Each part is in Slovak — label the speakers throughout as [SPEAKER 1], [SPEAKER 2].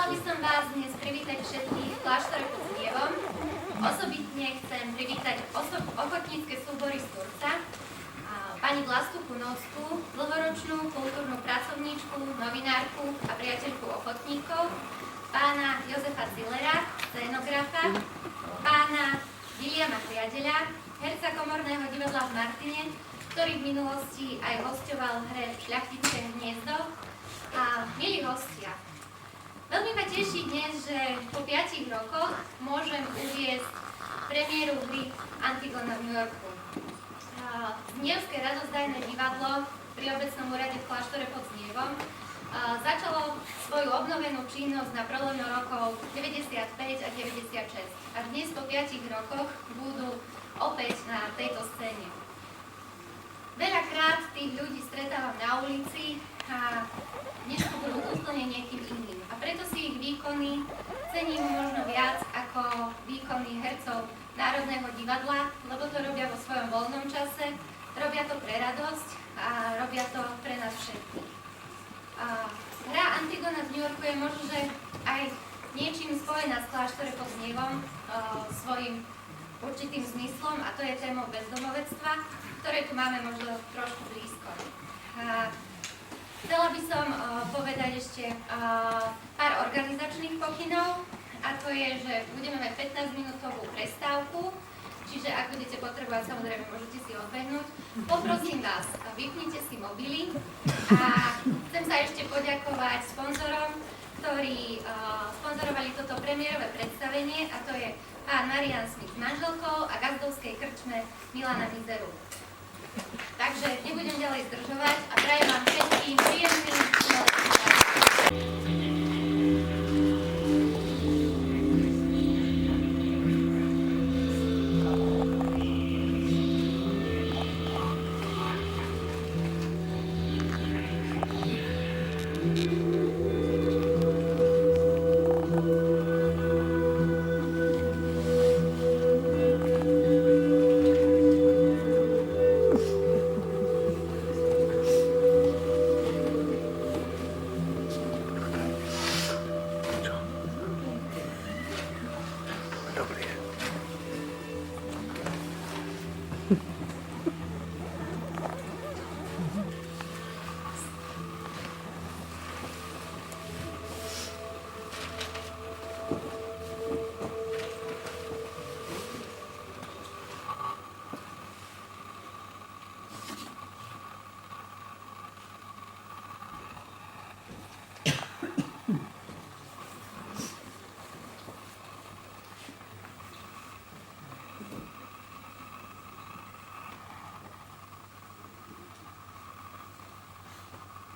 [SPEAKER 1] Chcela by som vás dnes privítať všetkých v kláštore pod Znievom. Osobitne chcem privítať ochotnícke súbory z Turca, pani Vlastu Kunovskú, dlhoročnú kultúrnu pracovníčku, novinárku a priateľku ochotníkov, pána Jozefa Zillera, scénografa, pána Viliama Priadeľa, herca komorného divadla v Martine, ktorý v minulosti aj hosťoval v hre Šľachtické hniezdo. A milí hostia, veľmi ma teší dnes, že po 5 rokoch môžem uviesť premiéru hry Antigona v New Yorku. Znievské radozdajné divadlo pri obecnom úrade v kláštore pod Znievom začalo svoju obnovenú činnosť na prelome rokov 95 a 96 a dnes po 5 rokoch budú opäť na tejto scéne. Veľakrát tých ľudí stretávam na ulici a dnes budú úplne niekým iným. A preto si ich výkony cením možno viac ako výkony hercov Národného divadla, lebo to robia vo svojom voľnom čase, robia to pre radosť a robia to pre nás všetkých. Hra Antigona v New Yorku je možno, že aj niečím spojená s kláštore pod Znievom, svojím určitým zmyslom, a to je témou bezdomovectva, ktoré tu máme možno trošku blízko. Chcela by som povedať ešte pár organizačných pokynov, a to je, že budeme mať 15-minútovú prestávku, čiže ak budete potrebovať, samozrejme môžete si odbehnúť. Poprosím vás, vypnite si mobily a chcem sa ešte poďakovať sponzorom, ktorí sponzorovali toto premiérové predstavenie, a to je pán Marian Smith s manželkou a gazdovskej krčme Milana Mizeru. Takže nebudem ďalej zdržovať a prajem vám všetkým príjemný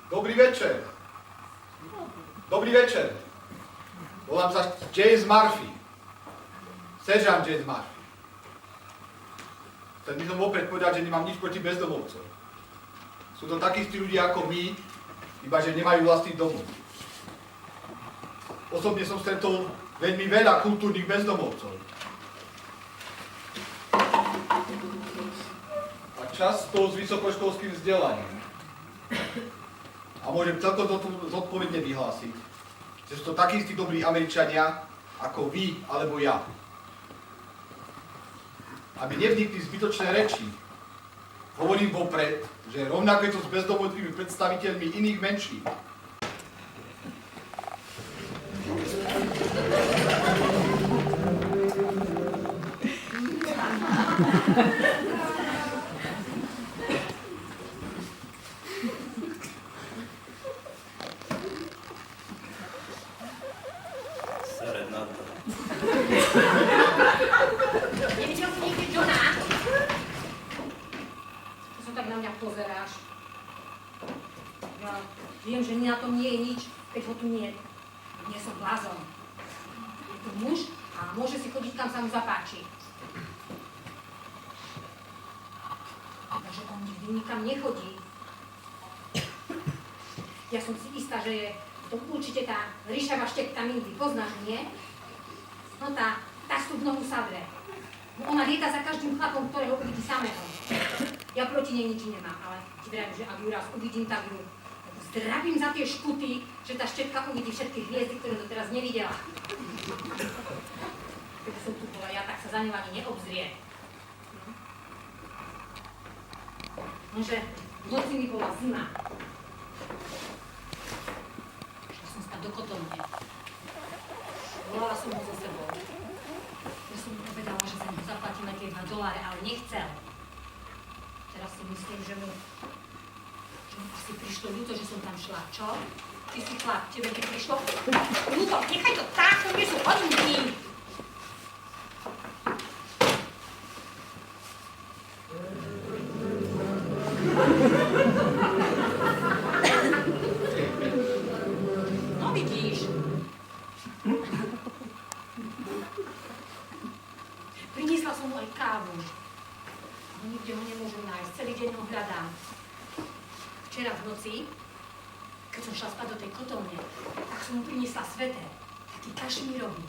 [SPEAKER 2] Dobrý večer. Dobrý večer. Volám sa James Murphy. Seržant James Murphy. Chcel by som vopred povedať, že nemám nič proti bezdomovcom. Sú to takí istí ľudia ako my, iba že nemajú vlastný domov. Osobne som stretol veľmi veľa kultúrnych bezdomovcov. A často s vysokoškolským vzdelaním. A môžem celkom zodpovedne vyhlásiť, že sú to takí istí dobrí Američania, ako vy alebo ja. Aby nevznikli zbytočné reči, hovorím vopred, že rovnako je to s bezdomovými predstaviteľmi iných menšín.
[SPEAKER 3] Nevidel si niekde Johna? Čo sa tak na mňa pozeráš? Ja viem, že na tom nie je nič, keď ho tu nie je. Nie som blázon. Je to muž a môže si chodiť, kam sa mu zapáči. Takže on nikdy nikam nechodí. Ja som si istá, že je to určite tá Ríša Vaštekta Mindy. Poznáš, nie? No tá sú v nohu sadre. Ona lieta za každým chlapom, ktorého uvidí samého. Ja proti nej nič nemám, ale ti vravím, že ak ju raz uvidím, tak ju zdravím za tie škuty, že tá Štetka uvidí všetky hviezdy, ktoré doteraz nevidela. Keď som tu bola ja, tak sa za ňou ani neobzrie. Nože, v noci mi bola zima. Šla som spať do kotovne. Volala som ho so sebou. Ja som mu povedala, že sa mu zaplatíme tie $2, ale nechcel. Teraz si myslím, že mu asi prišlo ľúto, že som tam šla, čo? Ty si chlap, tebe ti prišlo ľúto, nechaj to tak, to nie sú hodinky. No vidíš. Priniesla som mu aj kávu. Ale nikde ho nemôžem nájsť, celý deň ho hľadám. Včera v noci, keď som šla spať do tej kotovne, tak som mu priniesla sveter, taký kašmírový.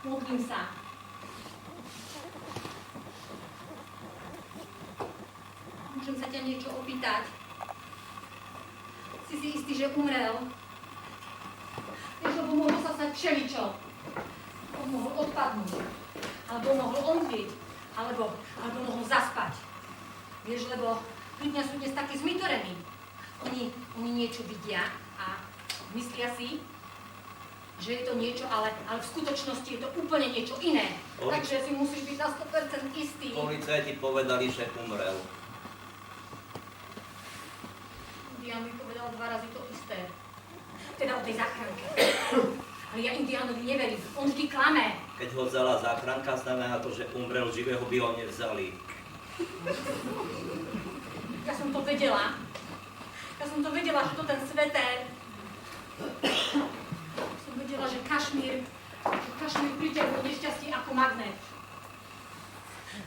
[SPEAKER 3] Modlím sa. Môžem sa ťa niečo opýtať? Si istý, že umrel? Vieš, lebo mohol sa stať všeličo. On mohol odpadnúť, alebo mohol omdlieť, alebo mohol zaspať. Vieš, lebo ľudia sú dnes takí zmitorení. Oni niečo vidia a myslia si, že je to niečo, ale v skutočnosti je to úplne niečo iné. Takže si musíš byť na 100% istý.
[SPEAKER 4] Policajti povedali, že umrel.
[SPEAKER 3] Indián mi povedal 2 razy to isté. Teda o tej záchranke. Ale ja Indiánovi neverím, on vždy klame.
[SPEAKER 4] Keď ho vzala záchranka, znamená to, že umrel, živého by ho nevzali.
[SPEAKER 3] Ja som to vedela. Že to ten sveter. Som vedela, že kašmír priťahuje nešťastie ako magnet.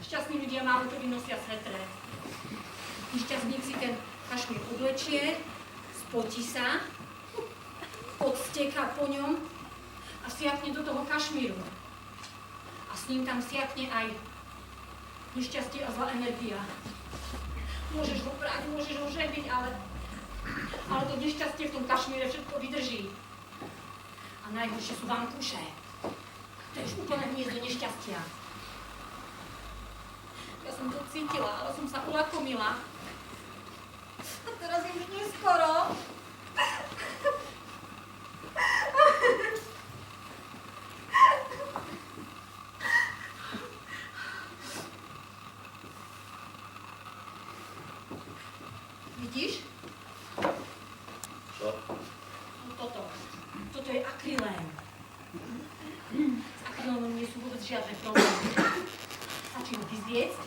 [SPEAKER 3] Šťastní ľudia málo kedy nosia svetre. Nešťastník si ten kašmír oblečie, spotí sa, odsteká po ňom a siakne do toho kašmíru. A s ním tam siakne aj nešťastie a zlá energia. Môžeš ho brať, môžeš ho žebiť, ale to nešťastie v tom kašmíre všetko vydrží. A najhoršie sú vankúše. To je už úplne hniezdo nešťastia. Ja som to cítila, ale som sa ulakomila. A teraz je už neskoro. Vidíš?
[SPEAKER 4] Čo?
[SPEAKER 3] No toto je akrylén. S akrylénom nie sú vôbec žiadne problémy. Stačí ho vyzviecť,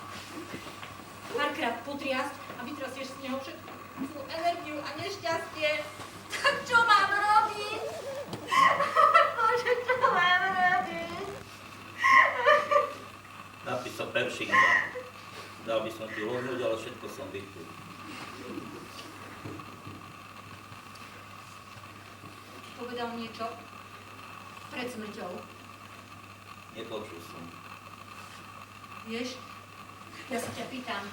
[SPEAKER 3] párkrát potriasť a vytrasieš z neho všetku energiu a nešťastie. Tak čo mám robiť? Bože, čo mám robiť?
[SPEAKER 4] Napíš sa peršinga. Dal by som ti lohnúť, ale všetko som vypil.
[SPEAKER 3] Povedal niečo pred smrťou.
[SPEAKER 4] Nepočul som.
[SPEAKER 3] Vieš, ja sa ťa pýtam,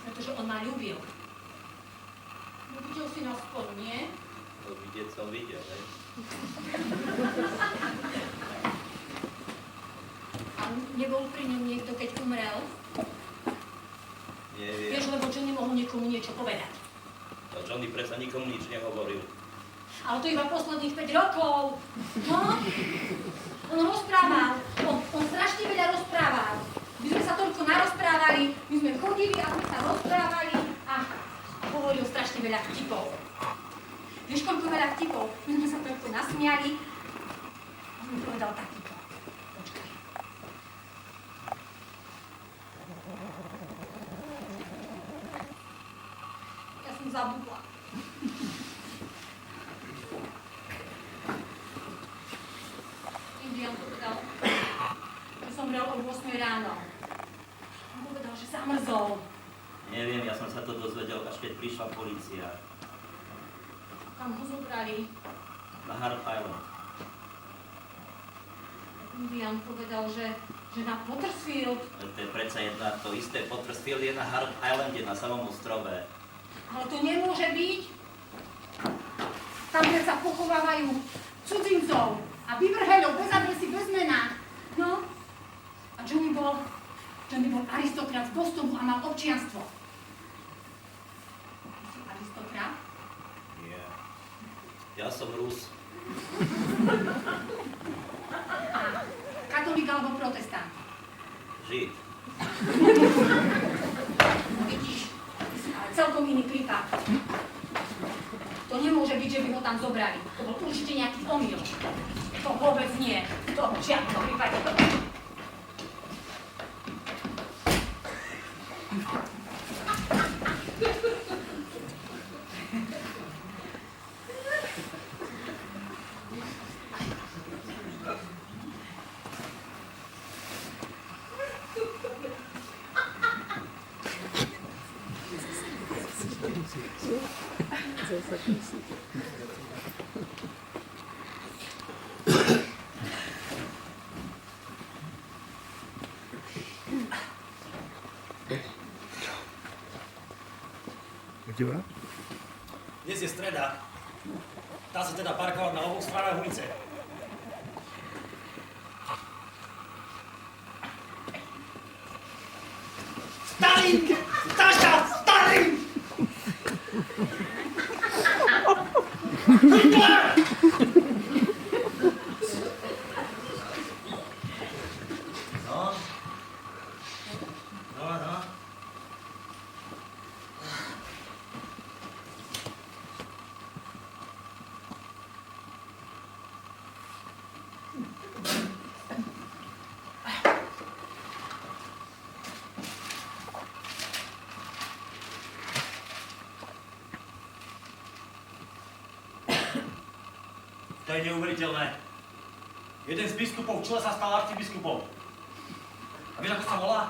[SPEAKER 3] pretože on ma ľúbil. No videl si nás spolu, nie?
[SPEAKER 4] To vidieť som videl, hej?
[SPEAKER 3] A nebol pri ňom niekto, keď umrel?
[SPEAKER 4] Neviem.
[SPEAKER 3] Vieš, lebo Johnny mohol niekomu niečo povedať.
[SPEAKER 4] To Johnny predsa nikomu nič nehovoril.
[SPEAKER 3] Ale to iba posledných 5 rokov. No, on rozprával. On strašne veľa rozprával. My sme sa toľko narozprávali, my sme chodili a sme sa rozprávali a hovoril strašne veľa vtipov. Vieš, koľko veľa vtipov? My sme sa toľko nasmiali a on mi povedal takýto. Počkaj. Ja som zabudla. Indián povedal, že som bral o 8 ráno. On povedal, že sa mrzol.
[SPEAKER 4] Neviem, ja som sa to dozvedel, až keď prišla polícia.
[SPEAKER 3] Kam ho zobrali?
[SPEAKER 4] Na Hart Island.
[SPEAKER 3] Indián povedal, že na Pottersfield.
[SPEAKER 4] To je pre predsa jedná to isté. Potrstili je na Hard Islande, na samom ostrove.
[SPEAKER 3] Ale to nemôže byť. Tam, kde sa pochovávajú cudzincov a vyvrheľov bez adresy, bez mena. No, a Johnny bol aristokrat z Bostonu a mal občianstvo. Si aristokrat?
[SPEAKER 4] Nie. Ja som Rus.
[SPEAKER 3] A katolík alebo protestant?
[SPEAKER 4] Žid.
[SPEAKER 3] Vidíš, ale celkom iný prípad. To nemôže byť, že by ho tam zobrali. To bol určite nejaký omyl. To vôbec nie. To v žiadnom prípade.
[SPEAKER 5] Dnes je streda. Dá sa teda parkovať na oboch stranách ulice. Stalin! Taša! Stalin! Hitler! No? No. To je neuveriteľné. Jeden z biskupov v Čile sa stal arcibiskupom. A vieš, ako sa volá?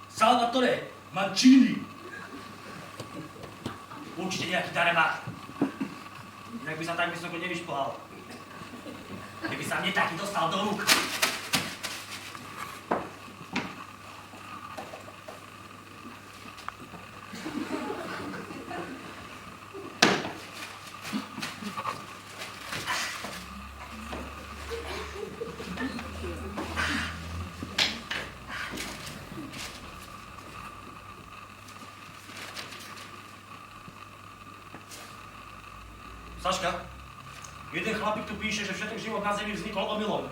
[SPEAKER 5] Salvatore Mancini. Určite nejaký darebák. Inak by sa tak vysoko nevyšplhal. Keby sa mne taký dostal do rúk. Saška, jeden chlapík tu píše, že všetok život na Zemi vznikol omylom.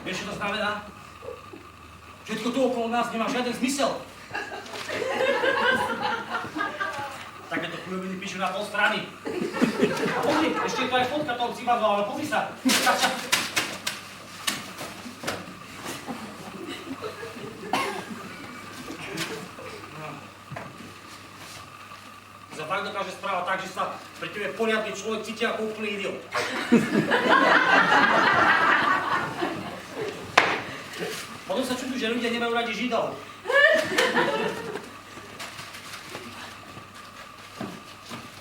[SPEAKER 5] Vieš, čo to znamená? Všetko tu okolo nás nemá žiaden zmysel. Takéto chujoviny píšu na pol strany. A pozri, ešte je to aj fotka toho cibadla, ale pozri sa. Sa tak dokáže správať tak, že sa pri tebe poriadny človek cíti ako úplný idiot. Potom sa čudujú, že ľudia nemajú radi Židov.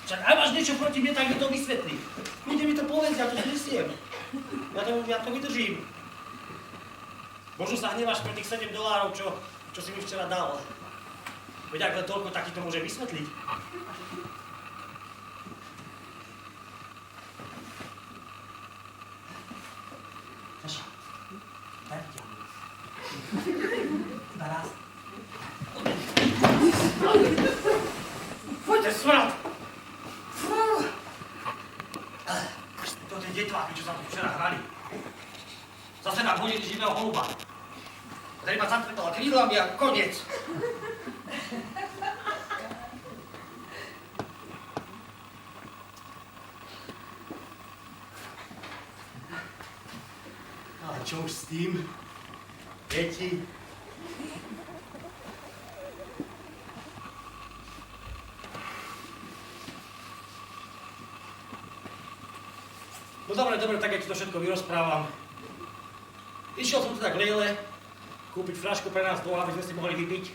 [SPEAKER 5] Však aj máš niečo proti mne, tak mi to vysvetlí. Ľudia mi to povedz, ja to znesiem. Ja to vydržím. Možno sa hneváš pre tých $7, čo si mi včera dal. Veď ak len toľko, tak ti to môže vysvetliť. Saša, daj mi ťa. Iba raz. Poďte, smrad! To tie detváky, čo sa tu včera hrali. Zase nám hodili živého holuba. Ktorý ma zatrpela krídlami a koniec. Ale čo už s tým? Deti? No dobre, tak ja ti to všetko vyrozprávam. Išiel som tu tak Lejle, kúpiť fľašku pre nás dvoch, aby sme si mohli vypiť.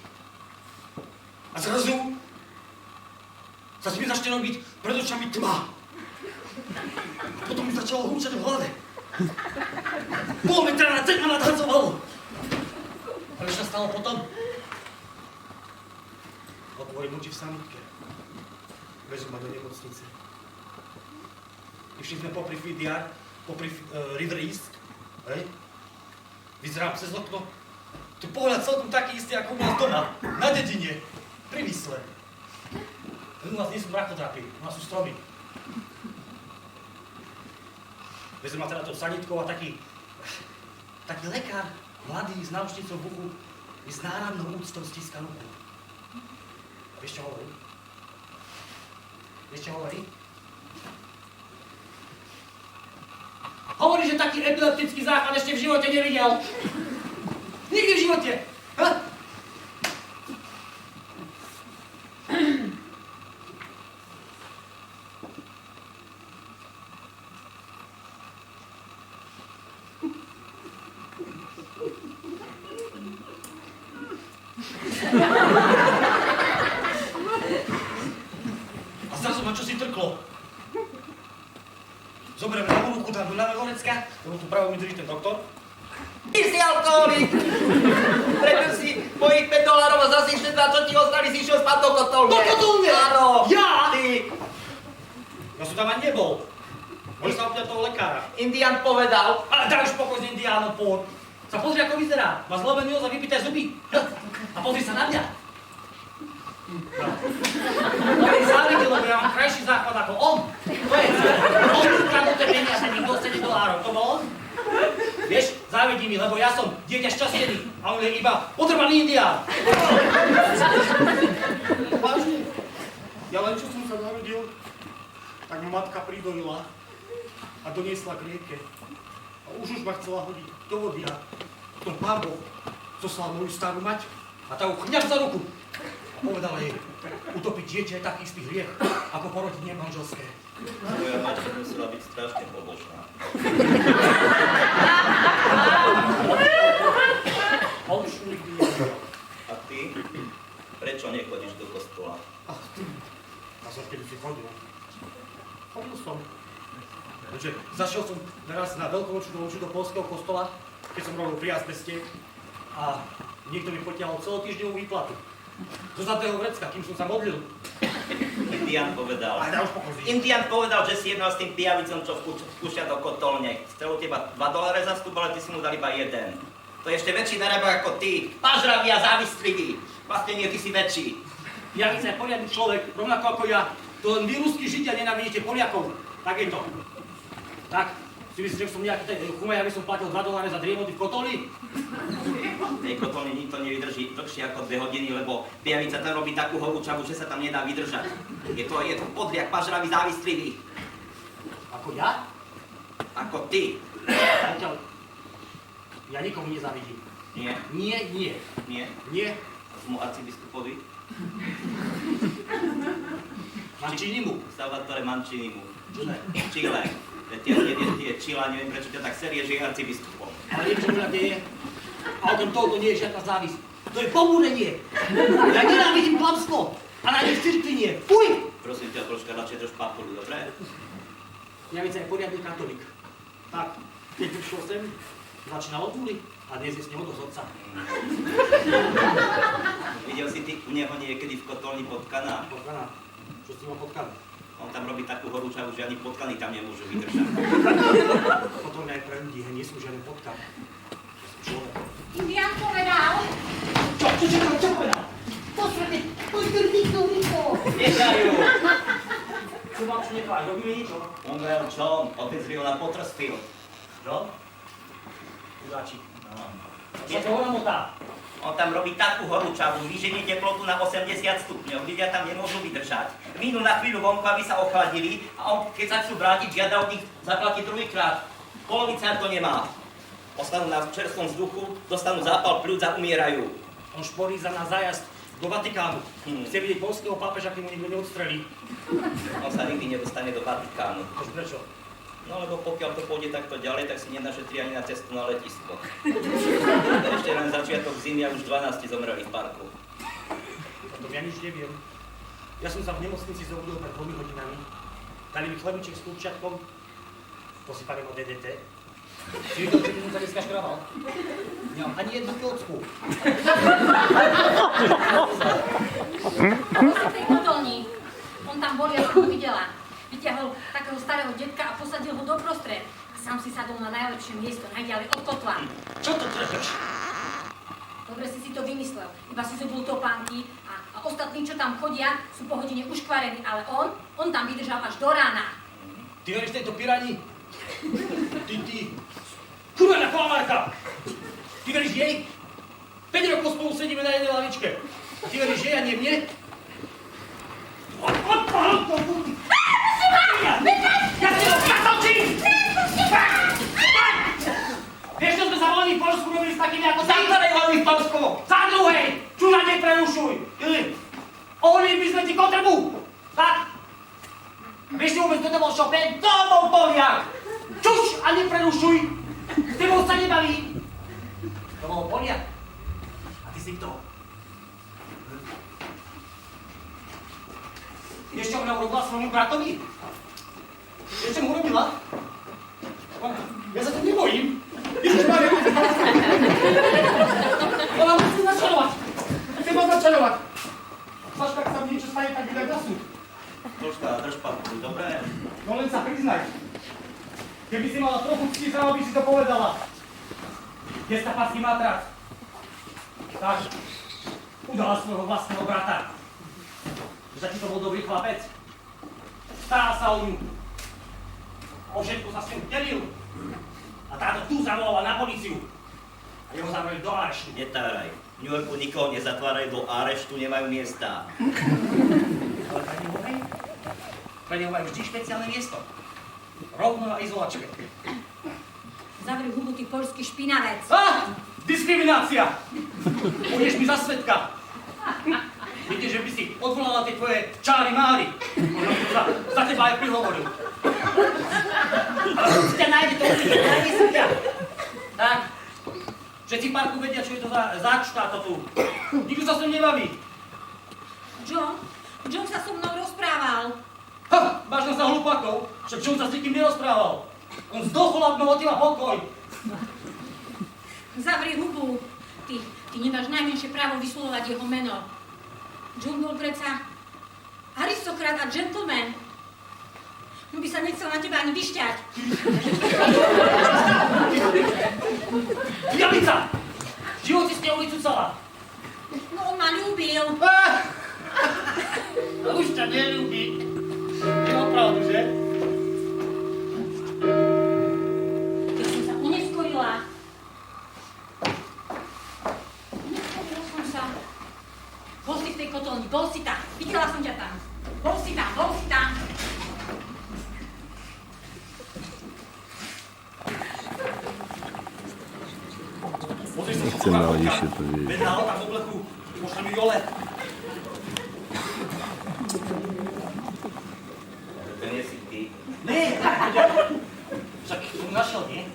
[SPEAKER 5] A zrazu sa mi začne robiť pred očami tma. A potom mi začalo húčať v hlave. Pol metra na ceď ma nadhadzovalo. Ale Čo sa stalo potom? Otvorím oči v samotke. Vezú ma do nemocnice. Išli sme popri Fidiar, popri River East. Hej? Vyzerám cez okno. Tu pohľad celkom taký istý, ako u nás doma. Na dedine. Pri Vysle. U nás nie sú mrakodrapy, u nás sú stromy. Vezú ma teda tou sanitkou a taký lekár, mladý, s náušnicou v uchu, mi s náramnou úctou stíska ruku. A vieš, čo hovorí? Vieš, čo hovorí? Hovorí, že taký epileptický záchvat ešte v živote nevidel. Nikdy v živote. Ha? A zrazu ma čosi trklo. Zoberiem ľavú ruku, dám do ľavého vrecka, lebo tu pravou mi drží ten doktor.
[SPEAKER 6] Ty si alkoholik! Preto si mojich $5 a zase ešte 2, čo ti ostali, si išiel spať do kotolne.
[SPEAKER 5] Do kotolne?
[SPEAKER 6] Áno!
[SPEAKER 5] Ja?
[SPEAKER 6] Ty!
[SPEAKER 5] Ja som tam ani nebol. Môžeš sa opýtať toho lekára.
[SPEAKER 6] Indián povedal.
[SPEAKER 5] Ale daj už pokoj s Indiánom, poď. Sa pozri, ako vyzerá. Má zlomený nos a vypité zuby. A pozri sa na mňa. On je závidel, lebo ja mám krajší záchod ako on. To je on ukradnuté peniaze, mi $7, to bol on. Vieš, závidí mi, lebo ja som dieťa šťastený a on je iba potrbaný Indián. Vážne. Ja len čo som sa narodil, tak ma matka pridojila a doniesla k rieke. A už ma chcela hodiť do vody a potom Pán Boh zoslal moju starú mať a tá ju chňap za ruku. A povedala jej, utopiť dieťa je taký istý hriech, ako porodiť nemanželské.
[SPEAKER 4] Tvoja mačka musela byť strašne pobožná.
[SPEAKER 5] On už nikdy nevidel.
[SPEAKER 4] A ty? Prečo nechodíš do kostola?
[SPEAKER 5] A som kedy si chodil. Chodil som. Takže zašiel som naraz na veľkonočnú omšu do poľského kostola, keď som robil pri azbeste a niekto mi potiahol celotýždňovú výplatu. Do zlatého vrecka, kým som sa modlil.
[SPEAKER 4] Indián povedal.
[SPEAKER 5] Ale daj už pokoj.
[SPEAKER 6] Indián povedal, že si jednal s tým pijavicom, čo vkúšia do kotolne. Chcel u teba $2 za vstup, ale ty si mu dal iba 1. To je ešte väčší narábak ako ty. Pažravý a závistrivý. Vlastne nie, ty si väčší.
[SPEAKER 5] Pijavica je poriadny človek, rovnako ako ja. To len vy, ruskí židia, nenávidíte Poliakov. Tak je to. Tak, si myslíš, že som nejaký chumej, aby som platil $2 za driemoty v kotoli?
[SPEAKER 6] V tej kotolne nikto nevydrží dlhšie ako 2 hodiny, lebo pijavica tam robí takú horúčavu, že sa tam nedá vydržať. Je to podliak, pažravý, závistrivý.
[SPEAKER 5] Ako ja?
[SPEAKER 6] Ako ty.
[SPEAKER 5] Zatiaľ, ja nikomu nezavidím.
[SPEAKER 6] Nie,
[SPEAKER 5] Nie, nie,
[SPEAKER 6] nie.
[SPEAKER 5] nie.
[SPEAKER 6] Tomu arcibiskupovi.
[SPEAKER 5] Mancinimu.
[SPEAKER 6] Salvatore Mancinimu.
[SPEAKER 5] Čile.
[SPEAKER 6] Čile. Tie Čila, neviem prečo ťa tak serie, že je arcibiskupom.
[SPEAKER 5] Ale neviem, čo mňa deje. A okrem toho to nie je žiadna závisť. To je pobúrenie. Ja nenávidím klamstvo. A na nich cirkvi nie. Fuj!
[SPEAKER 6] Prosím ťa, troška radšej drž papulu, dobre?
[SPEAKER 5] Javica je poriadny katolík. Tak, keď prišiel sem, začínal od nuly a dnes je s ním od otca.
[SPEAKER 6] Videl si ty u neho niekedy v kotolni potkana?
[SPEAKER 5] Potkana. Čo s ním mám potkana?
[SPEAKER 6] On tam robí takú horúčavu, že ani potkany tam nemôžu vydržať.
[SPEAKER 5] Potom aj pre ľudí, nie sú žiadne potkan. Človek.
[SPEAKER 3] Indián povedal.
[SPEAKER 5] Čo povedal?
[SPEAKER 3] Posledne, poďte rýchlo.
[SPEAKER 6] Nechajú!
[SPEAKER 5] Čo vám čo necháš? Robíme niečo?
[SPEAKER 6] Umrel John, otec Riona Pottersfield.
[SPEAKER 5] Čo? Chudáčik.
[SPEAKER 6] No.
[SPEAKER 5] Čo to hovorím o tá?
[SPEAKER 6] On tam robí takú horúčavu, vyženie teplotu na 80 stupňov, ľudia tam nemôžu vydržať. Minú na chvíľu vonku, aby sa ochladili a on, keď sa chcú vrátiť, žiada od nich zaplatiť druhýkrát. Polovica to nemá. Ostanú na čerstvom vzduchu, dostanú zápal pľúc a umierajú.
[SPEAKER 5] On šporí za nás zájazd do Vatikánu. Chce vidieť polského pápeža, kým ho nikto neodstrelí.
[SPEAKER 6] On sa nikdy nedostane do Vatikánu.
[SPEAKER 5] Až prečo?
[SPEAKER 6] No lebo pokiaľ to pôjde takto ďalej, tak si nenašetrí ani na cestu na letisko. Ešte len začiatok zimy a už 12 zomreli v parku.
[SPEAKER 5] O tom ja nič neviem. Ja som sa v nemocnici zobudil pred 2 hodinami. Dali mi chlebiček s kurčiatkom, posypaný od DDT. Si to, že som sa dneska škrabal? Nemám ani jednu kocku.
[SPEAKER 3] Bol si v tej kotolni. On tam bol, ja som ho videla. Vyťahol takého starého detka a posadil ho doprostred. A sám si sadol na najlepšie miesto, najďalej od kotla.
[SPEAKER 5] Čo to trepeš?
[SPEAKER 3] Dobre si to vymyslel. Iba si zobul topánky a ostatní, čo tam chodia, sú po hodine uškvarení, ale on tam vydržal až do rána.
[SPEAKER 5] Ty veríš tejto pirani? Ty. Kurvená klamárka! Ty veríš jej? 5 rokov spolu sedíme na jednej lavičke. Ty veríš jej a nie mne? Vieš, čo sme sa volili v Polsku robili s takými ako ty?
[SPEAKER 6] Za ktorej volili v Polsku?
[SPEAKER 5] Za druhej! Čuža neprerušuj! Oholili by sme ti kotrbú! Tak? Vieš si vôbec, kto to bol Chopin?
[SPEAKER 6] To bol Poliak!
[SPEAKER 5] Čuž a neprerušuj! S tebou sa nebaví! To bol Poliak. A ty si kto? Vieš, čo mňa urobila svojmu bratovi? Vieš, čo mu urobila? Ja sa to nebojím. Ježišmarja, ona ma chce začarovať. Chce ma začarovať. Saška, ak sa mi niečo stane, tak vydaj na súd.
[SPEAKER 6] Troška, drž papu, dobre?
[SPEAKER 5] No len sa priznaj. Keby si mala trochu cti, sama by si to povedala. Je stapácky matrac. Tak, udala svojho vlastného brata. Že ti to bol dobrý chlapec. Stará sa o ňu. O všetko sa s ňou delil. A táto tu zavolala na políciu. A jeho zavreli do areštu.
[SPEAKER 6] Netáraj. V New Yorku nikoho nezatvárajú do areštu, nemajú miesta.
[SPEAKER 5] Ale pre neho majú vždy špeciálne miesto. Rovno na izolačke.
[SPEAKER 3] Zavri hubu, ty poľský špinavec.
[SPEAKER 5] Diskriminácia! Pôjdeš mi za svedka. Viete, že by si odvolala tie tvoje čáry máry. Možno by som za teba aj prihovoril. Ale si ťa nájde, to určite nájde si ťa. Tak, všetci v parku vedia, čo je to za štáto tu. Nikto sa s ním nebaví.
[SPEAKER 3] John sa so mnou rozprával.
[SPEAKER 5] Máš nás za hlupakov, však John sa s nikým nerozprával. On zdochol, ak mal od teba pokoj.
[SPEAKER 3] Zavri hubu. Ty nemáš najmenšie právo vyslovovať jeho meno. John bol predsa aristokrat a gentleman. On by sa nechcel na teba ani vyšťať.
[SPEAKER 5] Diablica! Život si s ňou ulicucala.
[SPEAKER 3] No on ma ľúbil.
[SPEAKER 5] Už ťa neľúbi. Nemám pravdu, že?
[SPEAKER 3] Keď som sa uneskorila. Uneskorila som sa. Bol si v tej kotolni, bol si tam. Videla som ťa tam. Bol si tam.
[SPEAKER 5] Pozri sa,
[SPEAKER 7] Chcem ale ešte to vidieť.
[SPEAKER 5] Veď na tam v obleku, možno mi dole.
[SPEAKER 6] To nie si ty.
[SPEAKER 5] Nie, však som našiel, nie?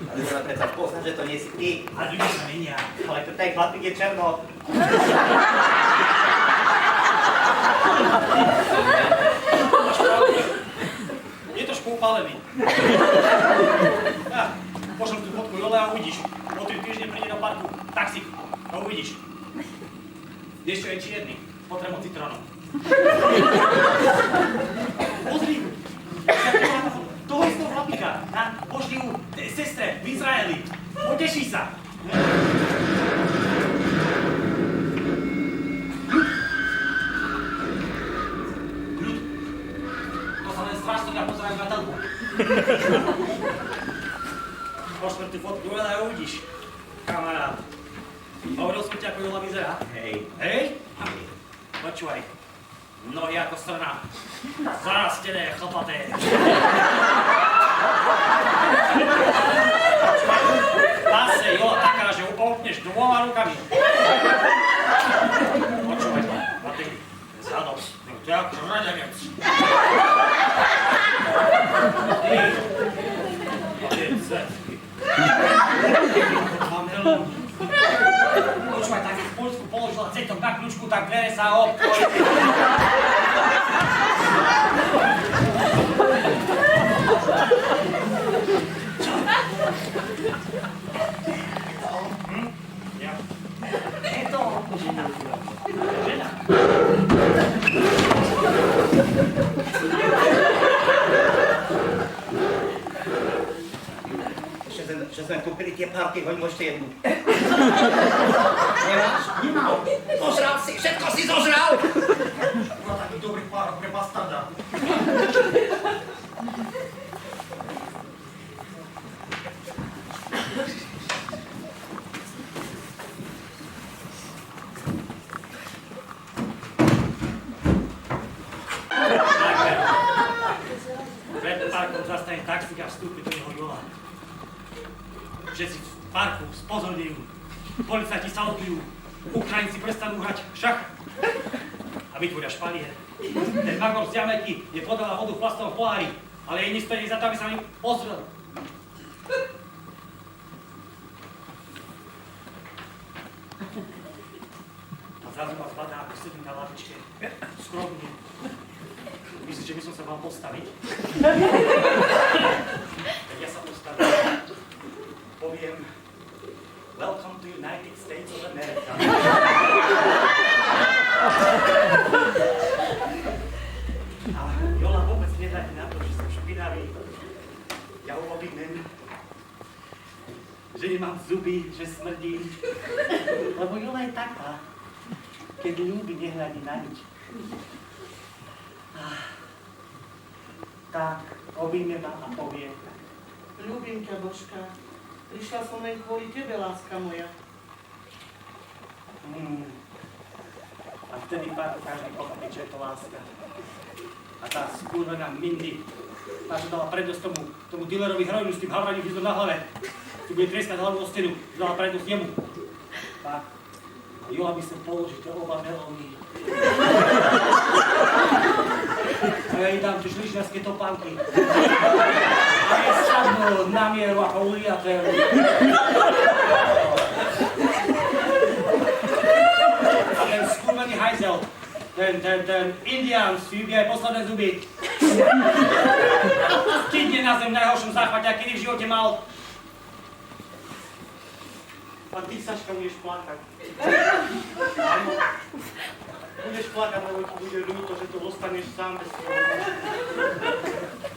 [SPEAKER 6] Ale sa predsa poznať, že to nie si ty.
[SPEAKER 5] A ľudia sa menia.
[SPEAKER 6] Ale to taj chlapík je černo.
[SPEAKER 5] Máš pravdu. Je trošku upálený. Pošlem tú fotku dole a uvidíš. O 3 týždne príde do parku taxík a uvidíš. Vieš, čo je čierny? Potrebom citrónu. Pozri! Toho istého chlapíka. Pošli ju sestre v Izraeli. Poteší sa. Ľud. To sa len strašne pozerajú na telku. Pošlem tú fotku dole a uvidíš. Kamarát. Hovoril som ti, ako Jola vyzerá?
[SPEAKER 6] Hej.
[SPEAKER 5] Hej? Počúvaj. Nohy ako strna. Zarastené, chlpaté. Zase Jola taká, že ju opneš dvoma rukami. Počúvaj ma, Matej. Zadok. To je ako raďanec. Ty. Mám helmu. Počúvaj, tak v Poľsku položila cetok na kľúčku, tak dvere sa obklojili. Čo? Žena.
[SPEAKER 6] Že sme kúpili tie párky, hoď môžete jednu. Nemáš?
[SPEAKER 5] Nemám.
[SPEAKER 6] Zožral si, všetko si zožral!
[SPEAKER 5] Má taký dobrý párok pre bastarda. Pred parkom zastane taxík a vstúpi do neho Jola. Všetci v parku spozornejú, policajti sa odbijú, Ukrajinci prestanú hrať šach a vytvoria špalier. Ten Magor z Jamajky je podala vodu v plastovom pohári, ale jej nestojí za to, aby sa mi pozrel. A zrazu ma zbadá, ako sedím na lavičke, skromne. Myslíš, že by som sa mal postaviť? Tak ja sa postavím. Poviem, Welcome to United States of America. A Jola vôbec nedá na to, že som špinavý. Ja urobím, že nemám zuby, že smrdím. Lebo Jola je taká, keď ľúbi, nehľadí na nič. Tak, objíme ma a povie.
[SPEAKER 7] Ľúbim ťa, Božka. Prišla som len kvôli tebe, láska moja.
[SPEAKER 5] A vtedy každý pochopí, čo je to láska. A tá skurvená Mindy, tá, čo dala prednosť tomu dealerovi heroínu s tým havraním hýzdom na hlave. Tu bude treskať hlavu o stenu, dala prednosť jemu. Tak. A Jola by sem položiť oba melóny. A ja jej dám tie šlišňarské topánky. A je sadnú na mieru ako uliateľ. A ten skurvený hajzel, ten Indián si vybije aj posledné zuby. Skydne na zem v najhoršom záchvate, aký v živote mal. A ty, Saška, budeš plakať. Áno. Budeš plakať, lebo ti bude ľúto, že tu ostaneš sám bez toho.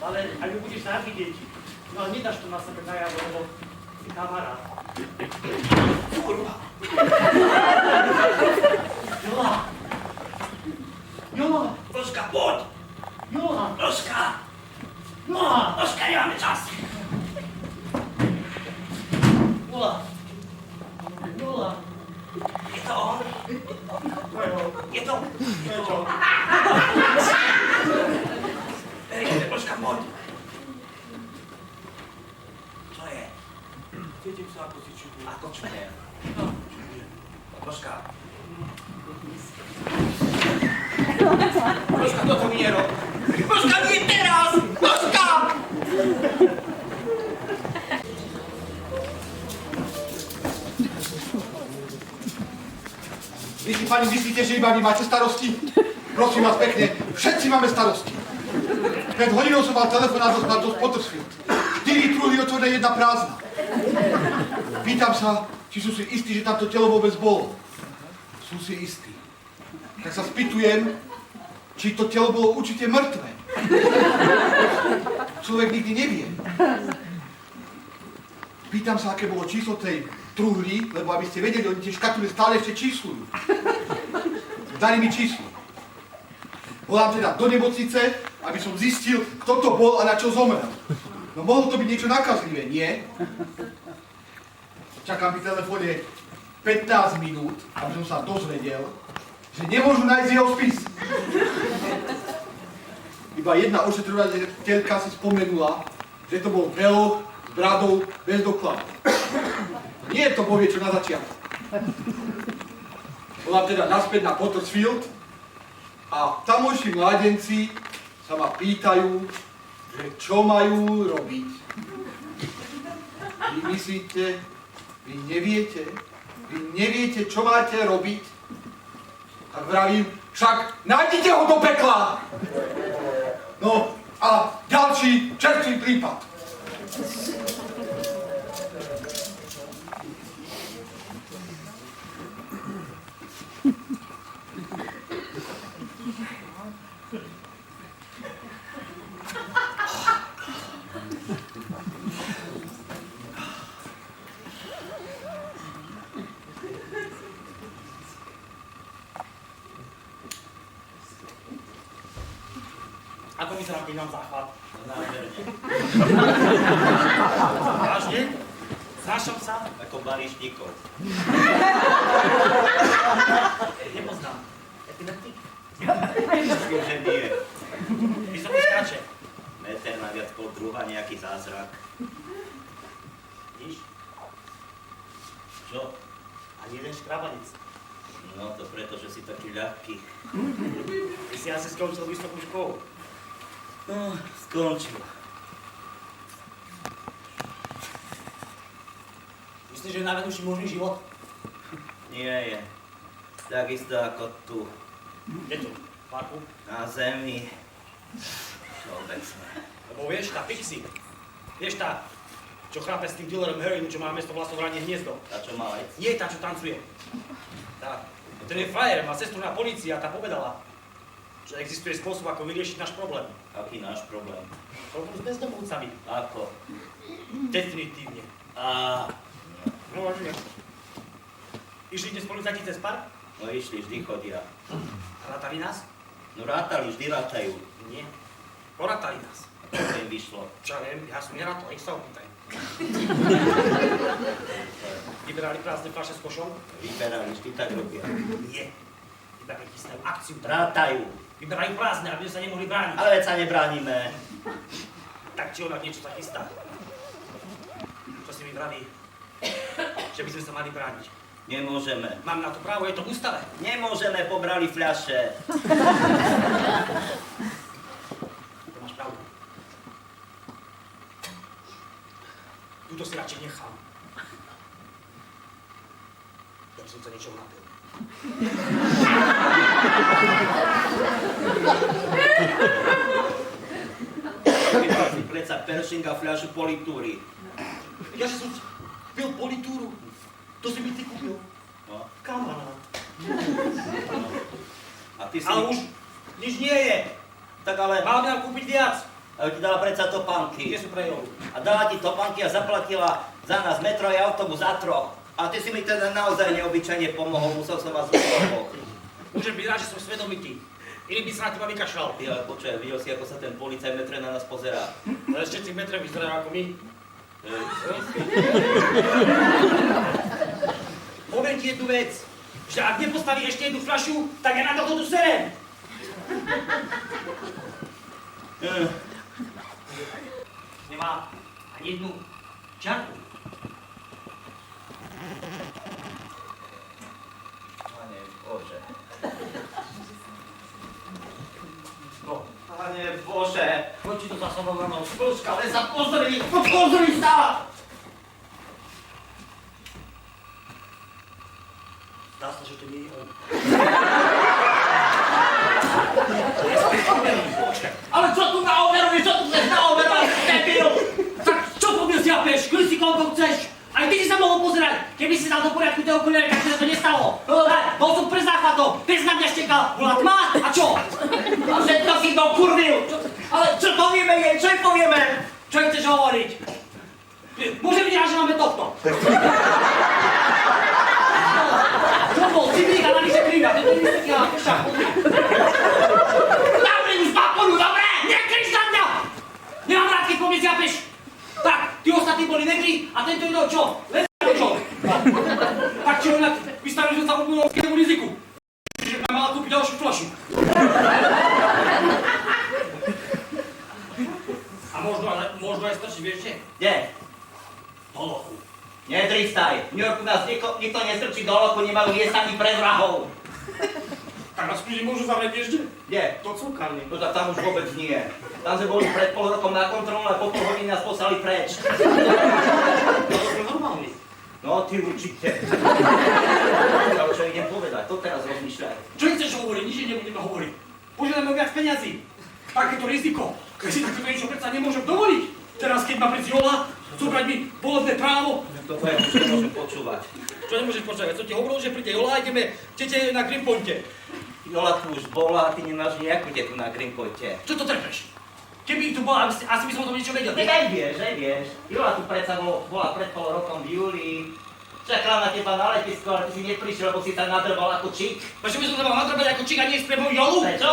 [SPEAKER 5] Ale aj mi budeš závidieť. No ale nedáš to na sebe najavo, lebo si kamarát. Kurva! Jola! Jola!
[SPEAKER 6] Rožka, poď!
[SPEAKER 5] Jola!
[SPEAKER 6] Rožka!
[SPEAKER 5] Jola!
[SPEAKER 6] Rožka, nemáme čas!
[SPEAKER 5] Jola! Jola!
[SPEAKER 6] Je to on? Je to? Rožka, poď! Čo je?
[SPEAKER 5] Cítim sa, ako si čuduje.
[SPEAKER 6] Ako čuje? Rožka. Rožka, toto mi nerob! Rožka, nie teraz! Rožka!
[SPEAKER 2] Vy si, pani, myslíte, že iba vy máte starosti? Prosím vás pekne, všetci máme starosti. Pred hodinou som mal telefonát do Pottersfield. 4 truhly otvorené, 1 prázdna. Pýtam sa, či sú si istí, že tamto telo vôbec bolo. Sú si istí. Tak sa spýtujem, či to telo bolo určite mŕtve. Človek nikdy nevie. Pýtam sa, aké bolo číslo tej truhly, lebo aby ste vedeli, oni tie škatule stále ešte číslujú. Dali mi číslo. Volám teda do nemocnice, aby som zistil, kto to bol a na čo zomrel. No mohlo to byť niečo nakazlivé, nie? Čakám pri telefóne 15 minút, aby som sa dozvedel, že nemôžu nájsť jeho spis. Iba jedna ošetrovateľka si spomenula, že to bol beloch s bradou bez dokladu. Nie je to Bohvie čo na začiatku. Volám teda naspäť na Pottersfield a tamojší mládenci sa ma pýtajú, že čo majú robiť. Vy myslíte, vy neviete, čo máte robiť? Tak vravím, však nájdite ho do pekla! No a ďalší čerstvý prípad.
[SPEAKER 5] Ako vyzerá, keď mám záchvat?
[SPEAKER 4] Nádherne.
[SPEAKER 5] Vážne? Znášam sa?
[SPEAKER 4] Ako barišníkov.
[SPEAKER 5] Nepoznám. Epileptik?
[SPEAKER 4] Myslím, že nie.
[SPEAKER 5] Vysoký skáče.
[SPEAKER 4] Meter na viac pol druha, nejaký zázrak.
[SPEAKER 5] Vidíš?
[SPEAKER 4] Čo?
[SPEAKER 5] Ani jeden škrabanec.
[SPEAKER 4] No to preto, že si taký ľahký.
[SPEAKER 5] Ty si asi skončil vysokú školu.
[SPEAKER 4] No, skončil.
[SPEAKER 5] Myslíš, že je najvenúší možný život?
[SPEAKER 4] Nie je. Takisto ako tu,
[SPEAKER 5] Kde tu? V parku?
[SPEAKER 4] na zemi. Všeobecne.
[SPEAKER 5] Lebo vieš, tá Pixie, vieš tá, čo chrápe s tým dealerom heroínu, čo má mesto vlastnou vranie hniezdo.
[SPEAKER 4] A čo má aj?
[SPEAKER 5] Nie tá, čo tancuje. Tá. Ten je frajer, má sestru na policii a tá povedala, že existuje spôsob, ako vyriešiť náš problém.
[SPEAKER 4] Aký náš problém?
[SPEAKER 5] Problém s bezdomovcami.
[SPEAKER 4] Ako?
[SPEAKER 5] Definitívne.
[SPEAKER 4] A...
[SPEAKER 5] No vážne. Išli dnes policajti cez park?
[SPEAKER 4] No išli, vždy chodia.
[SPEAKER 5] Rátali nás?
[SPEAKER 4] No rátali, vždy rátajú.
[SPEAKER 5] Nie. Porátali nás.
[SPEAKER 4] A čo im vyšlo?
[SPEAKER 5] Čo ja viem, ja som nerátal, ich sa opýtaj. Vyberali prázdne fľaše s košom?
[SPEAKER 4] Vyberali, vždy tak robia.
[SPEAKER 5] Nie. Vyberali chysnajú akciu.
[SPEAKER 4] Rátajú.
[SPEAKER 5] Vyberajú prázdne, aby sme sa nemohli brániť.
[SPEAKER 4] Ale veď sa nebránime.
[SPEAKER 5] Tak či onak niečo sa chystá. Čo si mi vraví, že by sme sa mali brániť.
[SPEAKER 4] Nemôžeme.
[SPEAKER 5] Mám na to právo, je to v ústave.
[SPEAKER 4] Nemôžeme, pobrali fľaše.
[SPEAKER 5] To máš pravdu. Tuto si radšej nechám. Ja by som sa niečo napil.
[SPEAKER 4] Vybral si predsa peršing a fľašu politúry.
[SPEAKER 5] Ja že som pil politúru. To si mi ty kúpil.
[SPEAKER 4] No,
[SPEAKER 5] Kamarát.
[SPEAKER 4] no. A ty si...
[SPEAKER 5] Ale už nič nie je.
[SPEAKER 4] Tak ale...
[SPEAKER 5] Mal by nám kúpiť viac.
[SPEAKER 4] Ale ti dala predsa topánky.
[SPEAKER 5] Kde sú pre Jolu?
[SPEAKER 4] A dala ti topánky a zaplatila za nás metro a autobus za 3. A ty si mi teda naozaj neobyčajne pomohol, musel som vás vyslúchol.
[SPEAKER 5] Môžem byť rád, že som svedomitý. Iný by sa na teba vykašľal.
[SPEAKER 4] Ty ale počuj, videl si, ako sa ten policaj v metre na nás pozerá.
[SPEAKER 5] Ale všetci v metre vyzerajú ako my. Poviem ti jednu vec, že ak nepostaví ešte jednu fľašu, tak ja na to tu serem. Nemá ani jednu čarku.
[SPEAKER 4] Pane Bože.
[SPEAKER 5] No,
[SPEAKER 4] Pane Bože.
[SPEAKER 5] poď ti to za sobou ráno.
[SPEAKER 4] Skúška, ale sa pozri sa!
[SPEAKER 5] Zdá sa, že to nie je on.
[SPEAKER 6] Ale čo tu naoveruj, čo tu chceš naoverovať, debil?
[SPEAKER 5] Tak čo po mne zjapeš? Kľud si koľko chceš? Aj ty si sa mohol pozerať. Keby si dal do poriadku tie okuliare, tak sa to nestalo. Bol som pre záchvatom, pes na mňa štekal, bola tma a čo?
[SPEAKER 6] A všetko si dokurvil. Ale čo povieme jej, čo jej povieme?
[SPEAKER 5] Čo jej chceš hovoriť? Môže byť, že máme tohto. Čo bol? Cibík a navyše kriga. To je taký však.
[SPEAKER 6] Zavri už paporu, dobre?
[SPEAKER 5] Nekriž na mňa! Nemám rád, keď po mne zjapeš. Tak, tí ostatní boli negri a tento idol čo? Len čo? Tak či onak, vystavili sme sa obľúbovskému riziku. Že nám mala kúpiť ďalšiu fľašu. A možno aj strčiť, vieš čo?
[SPEAKER 6] Kde?
[SPEAKER 5] Do lochu.
[SPEAKER 6] Nedristaj. V New Yorku nás nikto nestrčí do loku, nemajú miesta ani pre vrahov.
[SPEAKER 5] Tak nás kľudne môžu zavrieť, vieš čo?
[SPEAKER 6] Kde?
[SPEAKER 5] Do cukárne.
[SPEAKER 6] No tak tam už vôbec nie. Tam sme boli pred pol rokom na kontrolu, ale po pol hodiny nás poslali preč.
[SPEAKER 5] No to sme normálni.
[SPEAKER 6] No, ty určite. Ale čo idem povedať, to teraz rozmýšľaj.
[SPEAKER 5] Čo chceš hovoriť? Nič nebudeme hovoriť. Požiadame o viac peňazí. Takéto riziko. Keď si takéto niečo predsa nemôžem dovoliť. Teraz, keď ma prísť Jola, zobrať mi volebné právo.
[SPEAKER 4] To ja už nemôžem počúvať.
[SPEAKER 5] Čo nemôžeš počkať? Som ti hovoril, že príde Jola a ideme tete na Greenpointe.
[SPEAKER 6] Jola tu už bola a ty nemáš nejakú tetu na Greenpointe.
[SPEAKER 5] Čo to trepeš? Keby tu bola, asi by som o tom niečo vedel.
[SPEAKER 6] Nevieš. Jola tu predsa bola pred pol rokom v júli. Čakala na teba na letisku, ale ty si neprišiel, lebo si tam nadrbal ako čík.
[SPEAKER 5] Prečo by som sa mal nadrbať ako čík a nie sprieť moju Jolu?
[SPEAKER 6] Prečo?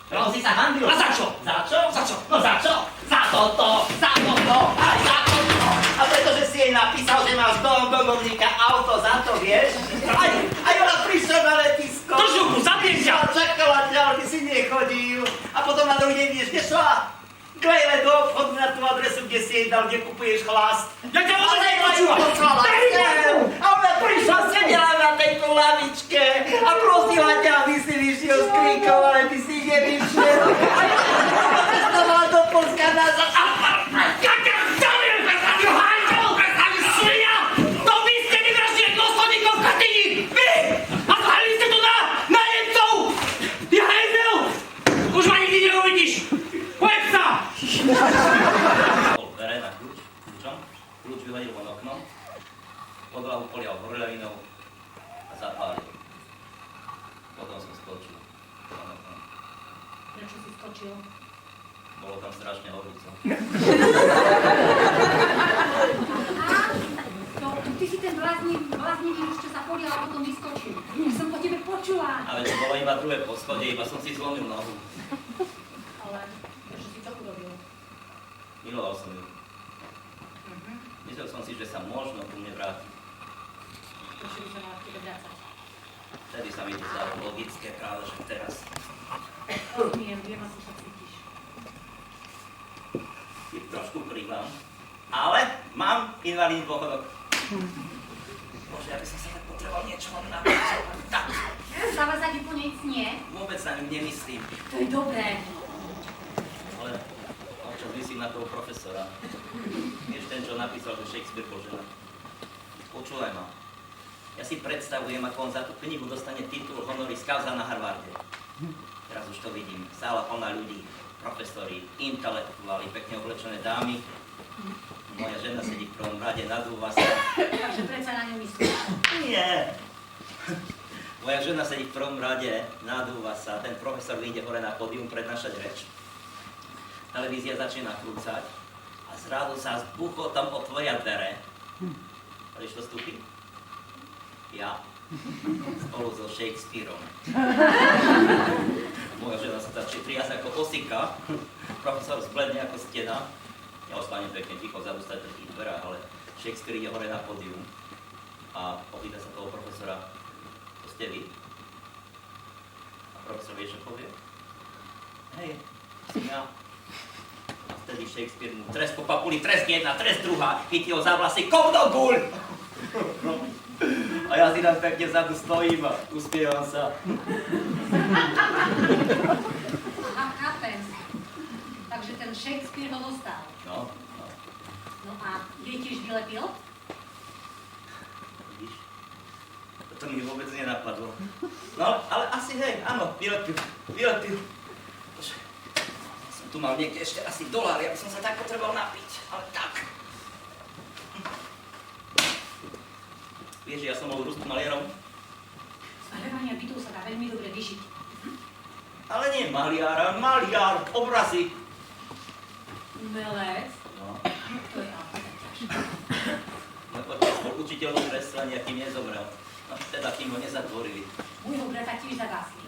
[SPEAKER 6] Lebo si sa handlil.
[SPEAKER 5] A za čo?
[SPEAKER 6] Za čo?
[SPEAKER 5] Za čo?
[SPEAKER 6] No za čo? Za toto, aj za toto. A pretože si jej napísal, že máš domovníka auto, za to vieš? Aj ona prišla na letisko.
[SPEAKER 5] Držu, zabijem ťa!
[SPEAKER 6] Čakala ťa, ale ty si nechodil. A potom na druhý deň vieš, kde šla? Klejle do obchodu na tú adresu, kde si jej dal, kde kupuješ chlast.
[SPEAKER 5] Ja ťa môžem nepočúvať!
[SPEAKER 6] A ona prišla, sedela na tejto lavičke a prosila ťa, aby si vyšiel s kríkom, ale ty si nevyšiel. A ja cestovala do Polska na
[SPEAKER 5] Ja ťa zabijem, predstaviu hajzel! Predstaviu svinia! To vy ste vyvraždili dôstojníkov v Katyni! Vy! A zhalili ste tu na Nemcov! Ty hajzel! Už ma nikdy neuvidíš! Poď sa!
[SPEAKER 6] Bol dvere na kľúčom, kľúč vyhodil von oknom, podlahu polial horľavinou a zapálil. Potom som skočil von oknom.
[SPEAKER 3] Prečo si skočil?
[SPEAKER 6] Bolo tam strašne horúco.
[SPEAKER 3] To ty si ten bláznivý už, čo sa podiel a potom vyskočil. Ja som po tebe počula.
[SPEAKER 6] Ale to bolo iba druhé poschodie, iba som si zlomil nohu.
[SPEAKER 3] Ale prečo si čo urobil?
[SPEAKER 6] Miloval som ju. Myslel som si, že sa možno ku mne vráti.
[SPEAKER 3] Prečo by sa mala k tebe vrácať?
[SPEAKER 6] Vtedy sa mi to zdalo logické, práve že teraz.
[SPEAKER 3] Viem, ako sa cítiš.
[SPEAKER 6] Je trošku prívam, ale mám invalidný dôchodok. Bože, ja by som sa tak potreboval niečo napísať. Tak,
[SPEAKER 3] Zavázať ju po nej snie?
[SPEAKER 6] vôbec na ňu nemyslím.
[SPEAKER 3] To je dobré.
[SPEAKER 6] Ale občas myslím na toho profesora. Vieš, ten, čo napísal, že Shakespeare bol žena. Počúvaj ma. Ja si predstavujem, ako on za tú knihu dostane titul honoris causa na Harvarde. Teraz už to vidím. Sála plná ľudí, profesori, intelektuáli, pekne oblečené dámy. Moja žena sedí v prvom rade, nadúva sa.
[SPEAKER 3] Takže predsa na ňu myslíš.
[SPEAKER 6] Nie. Moja žena sedí v prvom rade, nadúva sa, ten profesor vyjde hore na pódium prednášať reč. Televízia začína krúcať a zrazu sa s buchotom otvoria dvere. A vieš, kto vstúpi? Ja. Spolu so Shakespearom. Moja žena sa začne triasť ako osika, profesor zbledne ako stena. Ja ostanem pekne ticho, vzadu stať pri tých dverách, ale Shakespeare ide hore na pódium a opýta sa toho profesora, to ste vy? A profesor vie, čo povie? Hej, som ja. A vtedy Shakespeare mu trest po papuli, trest jedna, trest druhá, chytí ho za vlasy, kom do guľ! A ja si tam pekne vzadu stojím a uspievam sa.
[SPEAKER 3] Aha, chápem. Takže ten Shakespeare ho dostal.
[SPEAKER 6] No.
[SPEAKER 3] No a jej tiež vylepil?
[SPEAKER 6] Vidíš? To mi vôbec nenapadlo. No, ale asi hej, áno, vylepil. Bože, som tu mal niekde ešte asi $1, ja by som sa tak potreboval napiť, ale tak. Vieš, ja som bol ruským malierom.
[SPEAKER 3] Z maľovania bytov sa dá veľmi dobre vyžiť.
[SPEAKER 6] Ale nie maliar, obrazy.
[SPEAKER 3] Umelec?
[SPEAKER 6] No,
[SPEAKER 3] To je ale ťažké.
[SPEAKER 6] môj otec bol učiteľom kreslenia, kým nezomrel. No, teda kým ho nezatvorili.
[SPEAKER 3] Môjho brata tiež zagasli.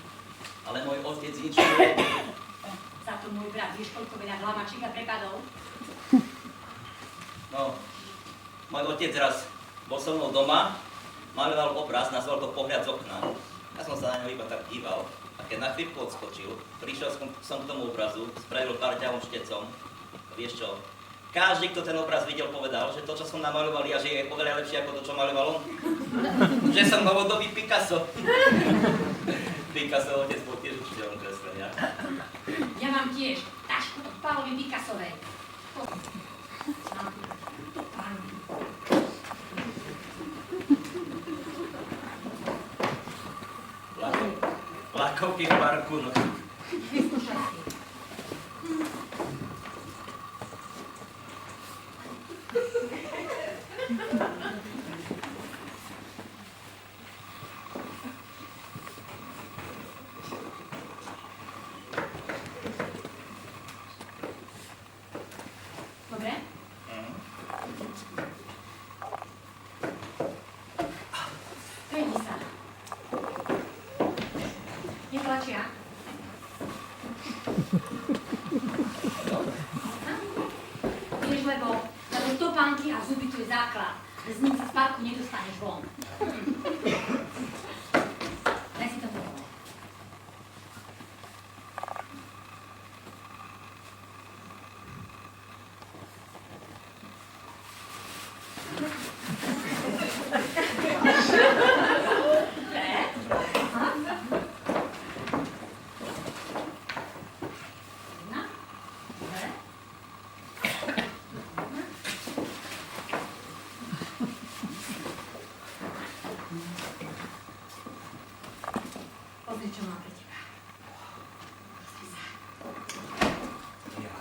[SPEAKER 6] Ale môj otec nič nerobil.
[SPEAKER 3] Za to môj brat, vieš, koľko veľa hlamačíka prepadol?
[SPEAKER 6] No, môj otec raz bol so mnou doma, maloval obraz, nazval to Pohľad z okna. Ja som sa na ňo iba tak díval a keď na chvíľku odskočil, prišiel som k tomu obrazu, spravil pár ťahom štecom. Vieš čo? Každý, kto ten obraz videl, povedal, že to, čo som namaľoval ja, že je oveľa lepšie ako to, čo maľoval on. Že som novodobý Picasso. Picasso, otec bol tiež učiteľom kreslenia.
[SPEAKER 3] Ja mám tiež tašku od Pavlovy Picassovej.
[SPEAKER 6] Lakovky v parku, no.
[SPEAKER 3] Vyskúšaj si. tlačia. Vieš, lebo topánky a zuby to je základ. Z nich sa z parku nedostaneš von. Daj si to dole. Pozri, čo mám pre teba. Pozri sa.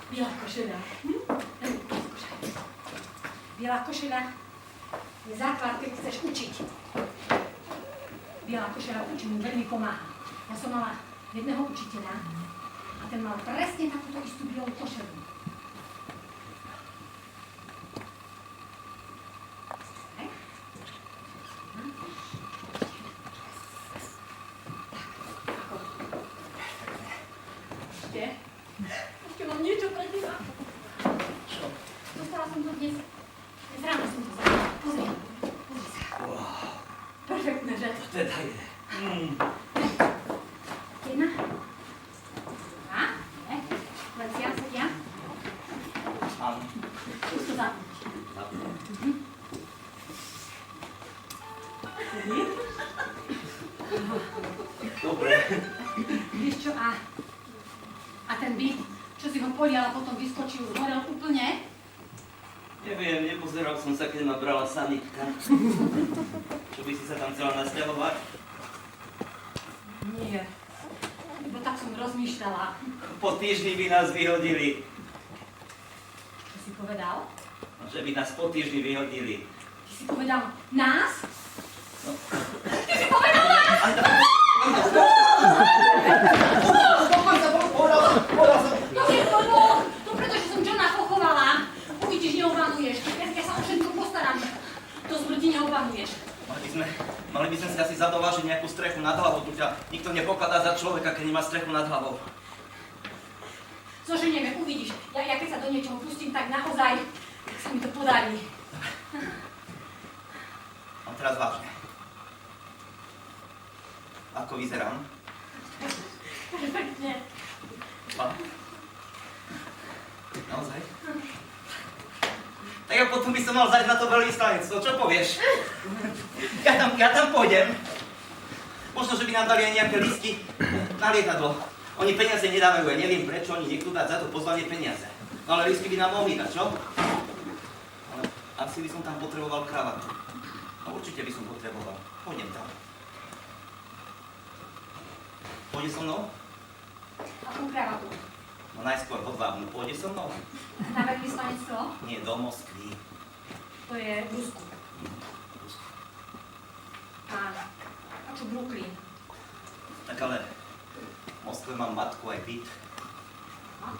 [SPEAKER 3] Biela košeľa. Biela košeľa je základ, keď chceš učiť. Biela košeľa v učení veľmi pomáha. Ja som mala jedného učiteľa a ten mal presne takúto istú bielú košeľu. Ešte mám niečo pre teba.
[SPEAKER 4] Čo?
[SPEAKER 3] Dostala som to dnes ráno som to vzala. Pozri sa.
[SPEAKER 4] Wow,
[SPEAKER 3] Perfektné, že?
[SPEAKER 4] to teda je.
[SPEAKER 3] Jedna. Dva. Ne? Lecia, sedia.
[SPEAKER 4] Áno.
[SPEAKER 3] Skús to zapnúť. Sedí.
[SPEAKER 4] Dobre.
[SPEAKER 3] Vieš čo, a ten byt, čo si ho polial a potom vyskočil, zhorel úplne?
[SPEAKER 4] Neviem, nepozeral som sa, keď ma brala sanitka. Čo by si sa tam chcela nasťahovať?
[SPEAKER 3] Nie. Lebo tak som rozmýšľala.
[SPEAKER 4] Po týždni by nás vyhodili.
[SPEAKER 3] Čo si povedal?
[SPEAKER 4] No, že by nás po týždni vyhodili.
[SPEAKER 3] Ty si povedal nás?
[SPEAKER 4] No.
[SPEAKER 3] Ty si povedal nás? No je to bol! To preto, že som Johna pochovala. Uvidíš, neobanuješ. Ja sa o všetko postaram. To smrti neobanuješ.
[SPEAKER 4] Mali by sme si asi zadovážiť nejakú strechu nad hlavou. Tu ťa nikto nepokladá za človeka, keď nemá strechu nad hlavou.
[SPEAKER 3] Zoženieme, uvidíš. Ja keď sa do niečoho pustím, tak naozaj tak sa mi to podarí.
[SPEAKER 4] Mám teraz vážne. Ako vyzerám?
[SPEAKER 3] Perfektne.
[SPEAKER 4] Naozaj? Tak ja potom by som mal zajsť na to veľvyslanectvo. Čo povieš? Ja tam pôjdem. Možno, že by nám dali aj nejaké lístky na lietadlo. Oni peniaze nedávajú, ja neviem prečo, oni nechcú dať za to pozvanie peniaze. No ale lístky by nám mohli dať, čo? Ale asi by som tam potreboval kravatu. No určite by som potreboval. Pôjdem tam. Pôjde so mnou?
[SPEAKER 3] Akú kravatu?
[SPEAKER 4] No najskôr hodvábnu. Pôjde so mnou?
[SPEAKER 3] Na veľvyslanectvo?
[SPEAKER 4] Nie, do Moskvy.
[SPEAKER 3] To je v Rusku. A čo Brooklyn?
[SPEAKER 4] Tak ale v Moskve mám matku aj byt.
[SPEAKER 3] No.